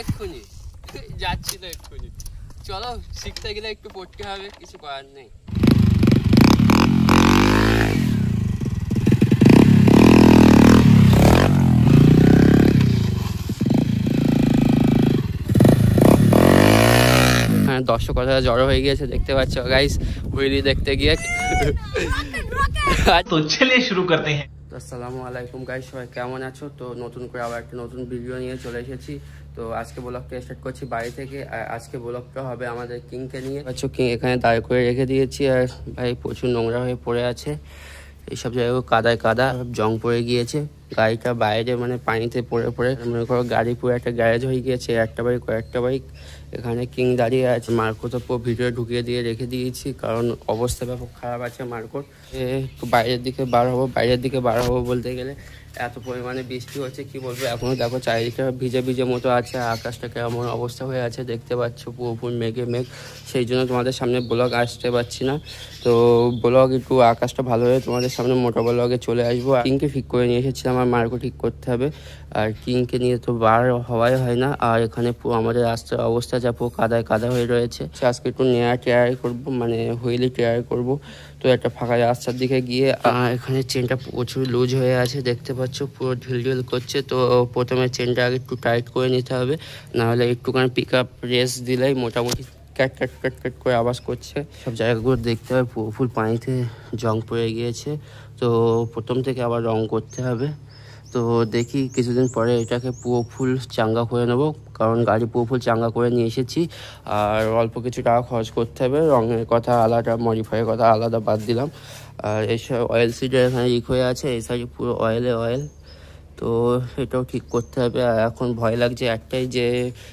এক্ষুনি যাচ্ছি তো এক্ষুনি। চলো শিখতে গেলে একটু পড়তে হবে, কিছু করার নেই। দর্শক কথা জড়ো হয়ে গিয়েছে দেখতে পাচ্ছ গাইস, হুইলি দেখতে গিয়ে। তো চলিয়ে শুরু করতে হ্যাঁ। আসসালামু আলাইকুম গাইস, সবাই কেমন আছো? তো নতুন করে আবার একটা নতুন ভিডিও নিয়ে চলে এসেছি। তো আজকে ব্লগটা স্টার্ট করছি বাড়ি থেকে। আর আজকে ব্লগটা হবে আমাদের কিংকে নিয়ে। কিং এখানে দাঁড় করে রেখে দিয়েছি, আর ভাই প্রচুর নোংরা হয়ে পড়ে আছে। এইসব জায়গায় কাদায় কাদা জং পড়ে গিয়েছে। গাড়িটা বাইরে মানে পানিতে পড়ে পড়ে মনে করো গাড়ি পুরো একটা গ্যারেজ হয়ে গিয়েছে। একটা বাইক কয়েকটা বাইক এখানে কিং দাঁড়িয়ে আছে। মার্কো তো পুরো ভিডিও ঢুকিয়ে দিয়ে রেখে দিয়েছি, কারণ অবস্থা ব্যাপক খারাপ আছে মার্কোর। একটু বাইরের দিকে বার হবো বলতে গেলে এত পরিমাণে বৃষ্টি হচ্ছে কি বলবো। এখনো দেখো চারিদিকটা ভিজে ভিজে মতো আছে, আকাশটা কেমন অবস্থা হয়ে আছে দেখতে পাচ্ছ, পুরোপুরি মেঘে মেঘ। সেই জন্য তোমাদের সামনে ব্লগ আসতে পারছি না। তো ব্লগ একটু আকাশটা ভালো হয়ে তোমাদের সামনে মোটা ব্লগে চলে আসবো। কিংকে ঠিক করে নিয়ে এসেছিলাম, আমার মার্কো ঠিক করতে হবে। আর কিংকে নিয়ে তো বার হওয়াই হয় না। আর এখানে আমাদের রাস্তার অবস্থা যা পুরো কাদায় কাদা হয়ে রয়েছে। আজকে একটু ট্রাই করবো, মানে হুইলি ট্রাই করবো। তো একটা ফাঁকা রাস্তার দিকে গিয়ে এখানে চেনটা প্রচুর লুজ হয়ে আছে দেখতে পাচ্ছ, পুরো ঢিল করছে। তো প্রথমে চেনটা আগে একটু টাইট করে নিতে হবে, নাহলে একটুখানি পিক আপ রেস দিলেই মোটামুটি ক্যাট ক্যাট ক্যাট ক্যাট করে আওয়াজ করছে। সব জায়গাগুলো দেখতে হবে, ফুল পানিতে জং পড়ে গিয়েছে। তো প্রথম থেকে আবার রং করতে হবে। তো দেখি কিছুদিন পরে এটাকে পুরো ফুল চাঙ্গা করে নেবো, কারণ গাড়ি পুরো ফুল চাঙ্গা করে নিয়ে এসেছি। আর অল্প কিছু টাকা খরচ করতে হবে, রঙের কথা আলাদা, মডিফাইয়ের কথা আলাদা বাদ দিলাম। আর এইসব অয়েল সিটের এখানে লিক হয়ে আছে, এই সাইডে পুরো অয়েল। তো এটাও ঠিক করতে হবে। আর এখন ভয় লাগছে একটাই, যে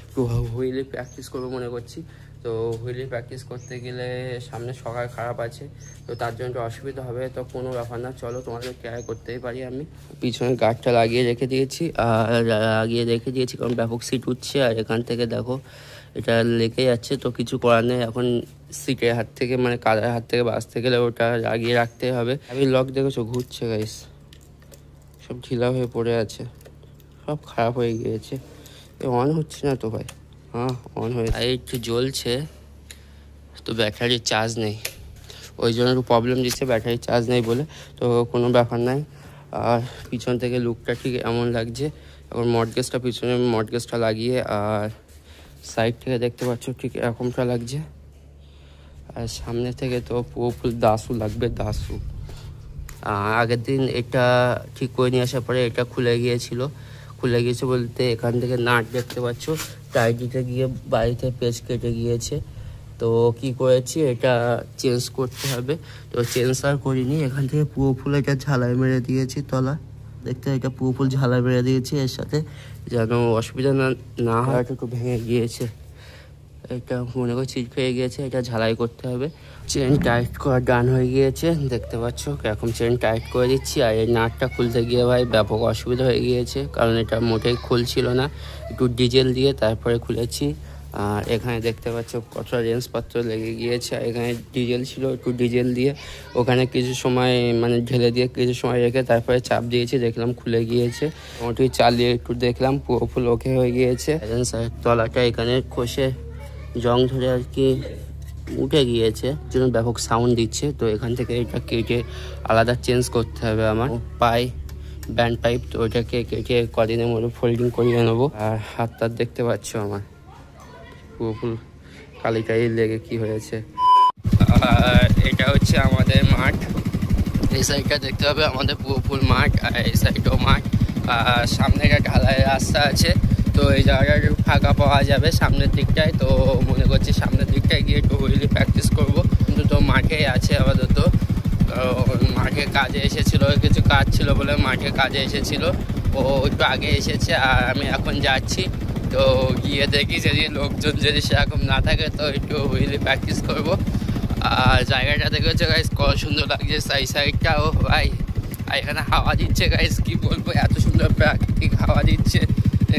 একটু হুইলি প্র্যাকটিস করবো মনে করছি। তো হুইলি প্র্যাকটিস করতে গেলে সামনে সকাল খারাপ আছে, তো তার জন্য একটু অসুবিধা হবে। তো কোনো ব্যাপার না, চলো তোমাদের ট্রাই করতেই পারি। আমি পিছনে গার্ডটা লাগিয়ে রেখে দিয়েছি, কারণ ব্যাপক সিট উঠছে। আর এখান থেকে দেখো এটা লেগে যাচ্ছে, তো কিছু করার নেই। এখন সিটের হাত থেকে মানে কাদার হাত থেকে বাঁচতে গেলে ওটা লাগিয়ে রাখতে হবে। আমি লক দেখেছো ঘুরছে গাইস, সব ঢিলা হয়ে পড়ে আছে, সব খারাপ হয়ে গিয়েছে। অন হচ্ছে না তো ভাই, হ্যাঁ অন হয়ে একটু জ্বলছে। তো ব্যাটারির চার্জ নেই, ওই জন্য একটু প্রবলেম দিচ্ছে, ব্যাটারির চার্জ নেই বলে। তো কোনো ব্যাপার নাই। আর পিছন থেকে লুকটা ঠিক এমন লাগছে। এখন পিছনে মডগেজটা লাগিয়ে, আর সাইড থেকে দেখতে পাচ্ছ ঠিক এরকমটা লাগছে। আর সামনে থেকে তো পুরো ফুল দাসু লাগবে, দাসু। আগের দিন এটা ঠিক করে নিয়ে আসার পরে এটা খুলে গিয়েছে বলতে এখান থেকে নাট দেখতে পাচ্ছ টাইট দিতে গিয়ে বাড়িতে পেঁচ কেটে গিয়েছে। তো কি করেছি, এটা চেঞ্জ করতে হবে। তো চেঞ্জ আর করিনি, এখান থেকে পুরো ফুল এটা ঝালাই মেরে দিয়েছি তলা দেখতে, এটা পুরো ফুল ঝালাই মেরে দিয়েছি। এর সাথে যেন অসুবিধা না হয়, একটু ভেঙে গিয়েছে, এটা মনে করে ছিট খেয়ে গিয়েছে, এটা ঝালাই করতে হবে। চেন টাইট করা ডান হয়ে গিয়েছে দেখতে পাচ্ছ, এরকম চেন টাইট করে দিচ্ছি। আর এই নাটটা খুলতে গিয়ে ভাই ব্যাপক অসুবিধা হয়ে গিয়েছে, কারণ এটা মোটেই খুলছিল না। একটু ডিজেল দিয়ে তারপরে খুলেছি। আর এখানে দেখতে পাচ্ছ কতটা রেঞ্জপত্র লেগে গিয়েছে। এখানে ডিজেল ছিল, একটু ডিজেল দিয়ে ওখানে কিছু সময় মানে ঢেলে দিয়ে কিছু সময় রেখে তারপরে চাপ দিয়েছি, দেখলাম খুলে গিয়েছে। মোটামুটি চালিয়ে একটু দেখলাম পুরো ফুল ওকে হয়ে গিয়েছে। তলাটা এখানে খসে জং ধরে আর কি উঠে গিয়েছে, জন্য ব্যাপক সাউন্ড দিচ্ছে। তো এখান থেকে এটা কেটে আলাদা চেঞ্জ করতে হবে আমার ব্যান্ড পাইপ। তো ওইটাকে কেটে কদিনের মধ্যে ফোল্ডিং করিয়ে নেবো। আর হাতটা দেখতে পাচ্ছ আমার পুরো ফুল কালি লেগে কি হয়েছে। আর এটা হচ্ছে আমাদের মাঠ, এই সাইডটা দেখতে হবে আমাদের পুরো ফুল মাঠ, আর এই সাইডও মাঠ। আর সামনে একটা ঢালাই রাস্তা আছে, তো এই জায়গাটা একটু ফাঁকা পাওয়া যাবে সামনের দিকটায়। তো মনে করছি সামনের দিকটায় গিয়ে একটু হুইলি প্র্যাকটিস করবো। কিন্তু তো মাঠেই আছে আপাতত, মাঠে কাজে এসেছিলো, কিছু কাজ ছিল বলে মাঠে কাজে এসেছিলো। ও একটু আগে এসেছে আর আমি এখন যাচ্ছি। তো গিয়ে দেখি যদি লোকজন যদি সেরকম না থাকে তো একটু হুইলি প্র্যাকটিস করবো। আর জায়গাটা দেখেছো গাইস কত সুন্দর লাগছে, সাইডটাও ভাই। আর এখানে হাওয়া দিচ্ছে গাইস, কি বলবো, এত সুন্দর প্রাকৃতিক হাওয়া দিচ্ছে।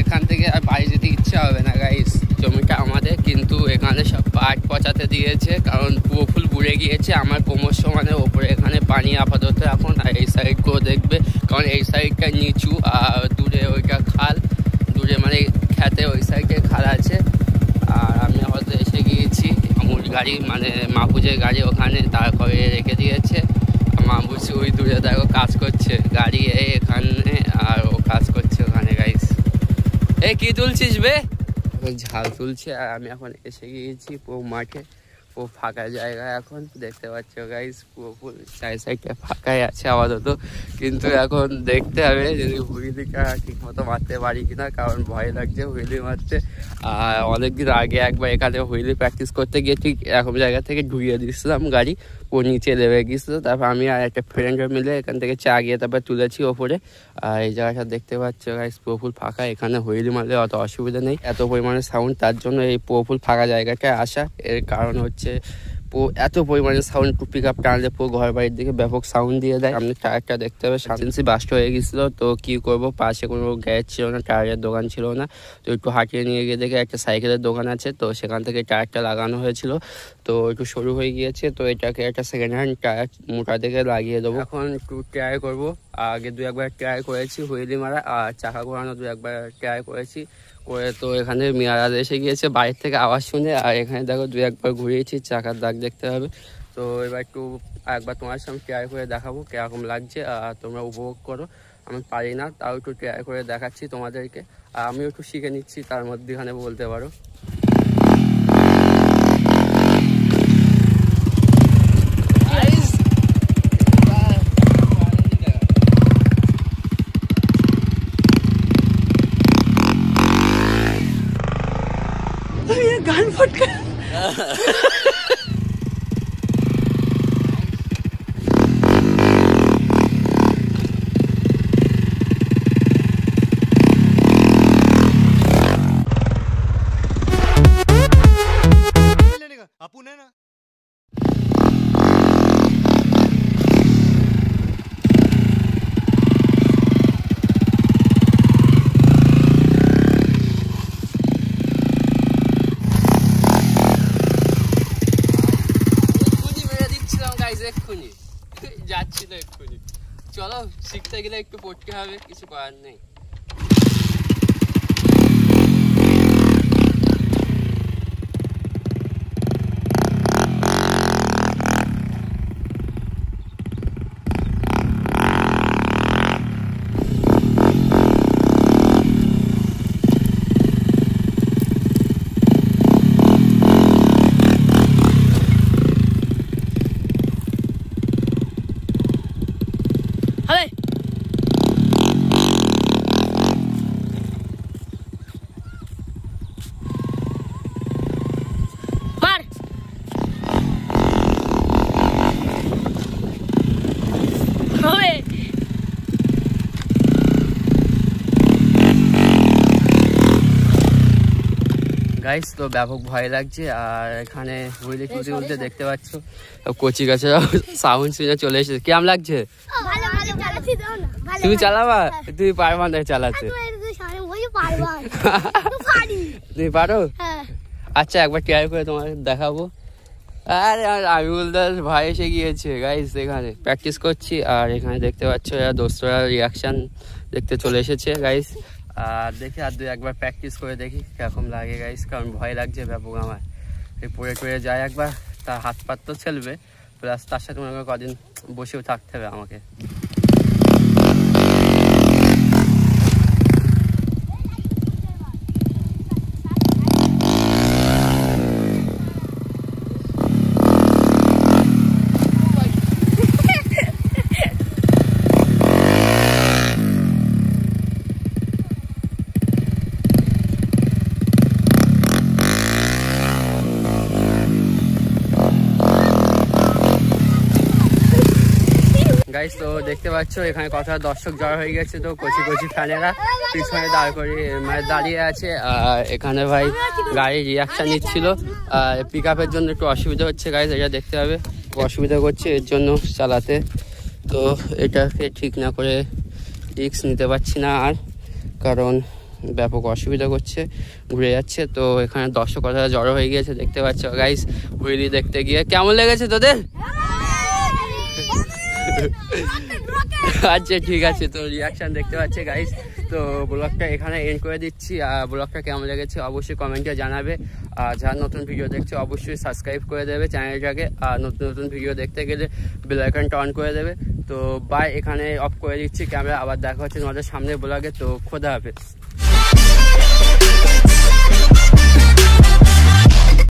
এখান থেকে আর বাড়ি যেতে ইচ্ছা হবে না গাইস। জমিটা আমাদের, কিন্তু এখানে সব পাট পচাতে দিয়েছে, কারণ পুরো ফুল বুড়ে গিয়েছে। আমার কোমর সমানের ওপরে এখানে পানি আপাতত এখন। আর এই সাইডগুলো দেখবে, কারণ এই সাইডটা নিচু আর দূরে ওইটা খাল, দূরে মানে খেতে ওই সাইডে খাল আছে। আর আমি হয়তো এসে গিয়েছি, আমুল গাড়ি মানে মাহফুজের গাড়ি ওখানে দাঁড় করে রেখে দিয়েছে। মাহফুজ ওই দূরে দেখো কাজ করছে, গাড়ি এখানে আর ও কাজ করছে ওখানে। গাইস এই কি তুলছিস বে? ঝাল তুলছে। আর আমি এখন এসে গিয়েছি পুরো মাঠে, পুরো ফাঁকা জায়গা এখন দেখতে পাচ্ছ গাইস, পুরো সাইডটা ফাঁকাই আছে আপাতত। কিন্তু এখন দেখতে হবে যদি হুইলিটা ঠিক মতো মারতে পারি কিনা, কারণ ভয় লাগছে হুইলি মারতে। আর অনেকদিন আগে একবার এখানে হুইলি প্র্যাকটিস করতে গিয়ে ঠিক এরকম জায়গা থেকে ঢুকিয়ে দিচ্ছিলাম গাড়ি, ও নিচে নেমে গিয়েছিল। তারপর আমি আর একটা ফ্রেন্ড মিলে এখান থেকে চা গিয়ে তারপর তুলেছি ওপরে। আর এই জায়গাটা দেখতে পাচ্ছ গাইস পুরোপুল ফাঁকা, এখানে হুইলি মারলে অত অসুবিধা নেই, এত পরিমাণে সাউন্ড। তার জন্য এই পুরোপুল ফাঁকা জায়গাটায় আসা। এর কারণ হচ্ছে এত পরিমাণে সাউন্ড পিক আপ টানলে পুরো ঘর বাড়ির দিকে ব্যাপক সাউন্ড দিয়ে দেয়। সামনে টায়ারটা দেখতে হবে, সামনে বাস্ট হয়ে গেছিলো। তো কি করব, পাশে কোনো গ্যারেজ ছিল না, টায়ারের দোকান ছিল না। তো একটু হাঁটিয়ে নিয়ে গিয়ে দেখে একটা সাইকেলের দোকান আছে, তো সেখান থেকে টায়ারটা লাগানো হয়েছিল। তো একটু সরু হয়ে গিয়েছে, তো এটাকে একটা সেকেন্ড হ্যান্ড টায়ার মোটা থেকে লাগিয়ে দেবো। এখন একটু ট্রাই করবো। আগে দু একবার ট্রাই করেছি হুইলি মারা, আর চাকা ঘোরানো দু একবার ট্রাই করেছি করে। তো এখানে মিয়ারাজ এসে গিয়েছে বাইরে থেকে আওয়াজ শুনে। আর এখানে দেখো দু একবার ঘুরিয়েছি, চাকার দাগ দেখতে হবে। তো এবার একটু একবার তোমার সামনে ট্রাই করে দেখাবো কিরকম লাগছে, আর তোমরা উপভোগ করো। আমি পারি না, তাও একটু ট্রাই করে দেখাচ্ছি তোমাদেরকে। আর আমিও একটু শিখে নিচ্ছি তার মধ্যেখানে বলতে পারো। गान फट गया। अपन है ना এক্ষুনি যাচ্ছিল, এক্ষুনি চলো, শিখতে গেলে একটু পড়তে হবে, কিছু করার নেই। গাইস তো ব্যাপক ভয় লাগছে। আর এখানে হুইলি তুলতে তুলতে দেখতে পাচ্ছ কচি গাছে সাউন্ড শুনে চলে এসেছে। কেমন লাগছে? তুমি চালাবা? তুমি পারবা না চালাতে? তুমি পারো? আচ্ছা একবার ট্রাই করে তোমার দেখাবো। আরে আমি বলতে ভাই এসে গিয়েছে গাইস, এখানে প্র্যাকটিস করছি। আর এখানে দেখতে পাচ্ছ এরা দোস্তরা রিয়াকশন দেখতে চলে এসেছে গাইস। আর দেখি আর দু একবার প্র্যাকটিস করে দেখি কিরকম লাগে গাইস, কারণ ভয় লাগছে ব্যাপক আমার। এই পড়ে টড়ে যায় একবার, তার হাত পাত তো চলবে, প্লাস তার সাথে মনে করে কদিন বসেও থাকতে হবে আমাকে। গাইস তো দেখতে পাচ্ছ এখানে কথা দর্শক জড়ো হয়ে গেছে। তো কচি কচি ফ্যানেরা পিছনে দাঁড় করে মানে দাঁড়িয়ে আছে। আর এখানে ভাই গাড়ি রিয়াকশন নিচ্ছিল। আর পিক আপের জন্য একটু অসুবিধা হচ্ছে গাইস, এটা দেখতে হবে, অসুবিধা করছে এর জন্য চালাতে। তো এটাকে ঠিক না করে রিস্ক নিতে পারছি না আর, কারণ ব্যাপক অসুবিধা করছে, ঘুরে যাচ্ছে। তো এখানে দর্শক কথা জড়ো হয়ে গিয়েছে দেখতে পাচ্ছ গাইস হুইলি দেখতে গিয়ে। কেমন লেগেছে তোদের? আচ্ছা ঠিক আছে, তো রিয়াকশন দেখতে পাচ্ছে গাইস। তো ব্লগটা এখানে এন্ড করে দিচ্ছি। আর ব্লগটা কেমন লেগেছে অবশ্যই কমেন্টে জানাবে। আর যারা নতুন ভিডিও দেখছে অবশ্যই সাবস্ক্রাইব করে দেবে চ্যানেলটাকে। আর নতুন নতুন ভিডিও দেখতে গেলে বেল আইকনটা অন করে দেবে। তো বাই, এখানে অফ করে দিচ্ছি ক্যামেরা। আবার দেখা হচ্ছে তোমাদের সামনে ব্লগে। তো খোদা হাফেজ।